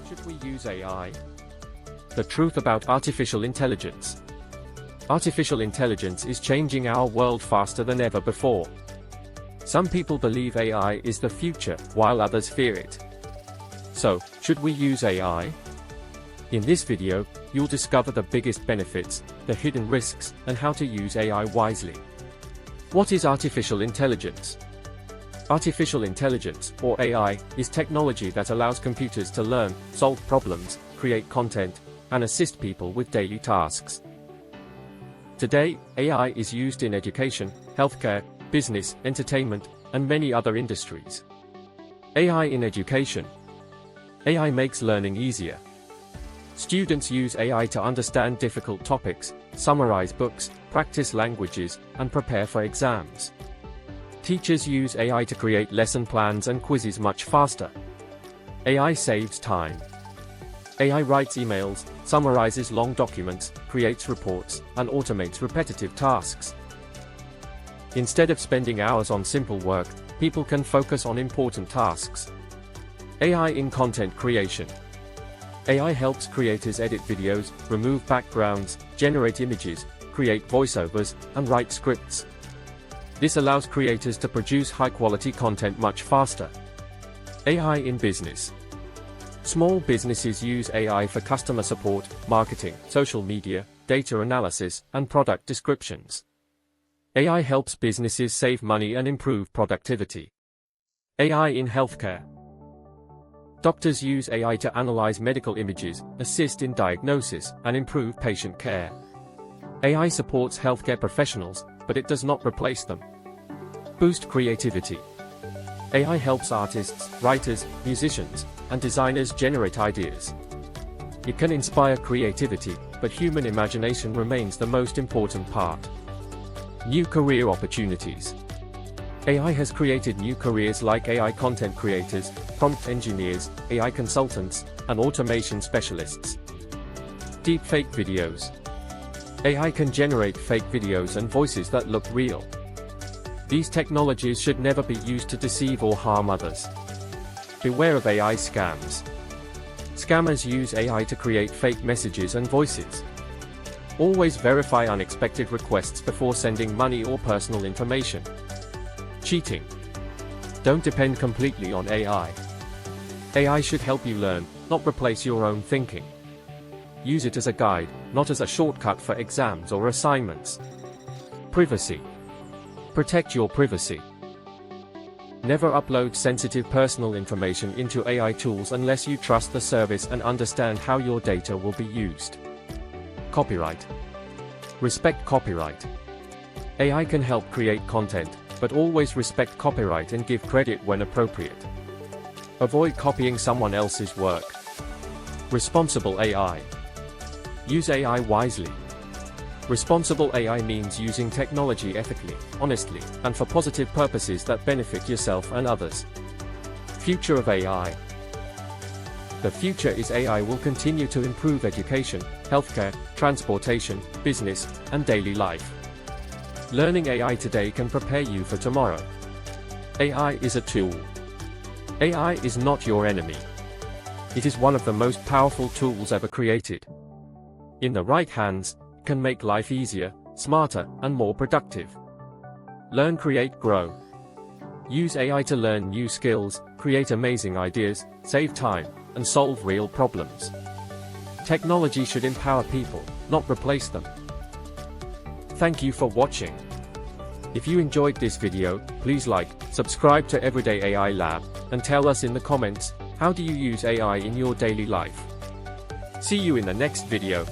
Should we use AI? The truth about artificial intelligence. Artificial intelligence is changing our world faster than ever before. Some people believe AI is the future, while others fear it. So, should we use AI? In this video, you'll discover the biggest benefits, the hidden risks, and how to use AI wisely. What is artificial intelligence? Artificial intelligence, or AI, is technology that allows computers to learn, solve problems, create content, and assist people with daily tasks. Today, AI is used in education, healthcare, business, entertainment, and many other industries. AI in education. AI makes learning easier. Students use AI to understand difficult topics, summarize books, practice languages, and prepare for exams. Teachers use AI to create lesson plans and quizzes much faster. AI saves time. AI writes emails, summarizes long documents, creates reports, and automates repetitive tasks. Instead of spending hours on simple work, people can focus on important tasks. AI in content creation. AI helps creators edit videos, remove backgrounds, generate images, create voiceovers, and write scripts. This allows creators to produce high-quality content much faster. AI in business. Small businesses use AI for customer support, marketing, social media, data analysis, and product descriptions. AI helps businesses save money and improve productivity. AI in healthcare. Doctors use AI to analyze medical images, assist in diagnosis, and improve patient care. AI supports healthcare professionals, but it does not replace them. Boost creativity. AI helps artists, writers, musicians, and designers generate ideas. It can inspire creativity, but human imagination remains the most important part. New career opportunities. AI has created new careers like AI content creators, prompt engineers, AI consultants, and automation specialists. Deepfake videos. AI can generate fake videos and voices that look real. These technologies should never be used to deceive or harm others. Beware of AI scams. Scammers use AI to create fake messages and voices. Always verify unexpected requests before sending money or personal information. Cheating. Don't depend completely on AI. AI should help you learn, not replace your own thinking. Use it as a guide, not as a shortcut for exams or assignments. Privacy. Protect your privacy. Never upload sensitive personal information into AI tools unless you trust the service and understand how your data will be used. Copyright. Respect copyright. AI can help create content, but always respect copyright and give credit when appropriate. Avoid copying someone else's work. Responsible AI. Use AI wisely. Responsible AI means using technology ethically, honestly, and for positive purposes that benefit yourself and others. Future of AI. The future is AI will continue to improve education, healthcare, transportation, business, and daily life. Learning AI today can prepare you for tomorrow. AI is a tool. AI is not your enemy. It is one of the most powerful tools ever created. In the right hands, it can make life easier, smarter, and more productive. Learn, create, grow. Use AI to learn new skills, create amazing ideas, save time, and solve real problems. Technology should empower people, not replace them. Thank you for watching. If you enjoyed this video, please like, subscribe to Everyday AI Lab, and tell us in the comments, how do you use AI in your daily life? See you in the next video.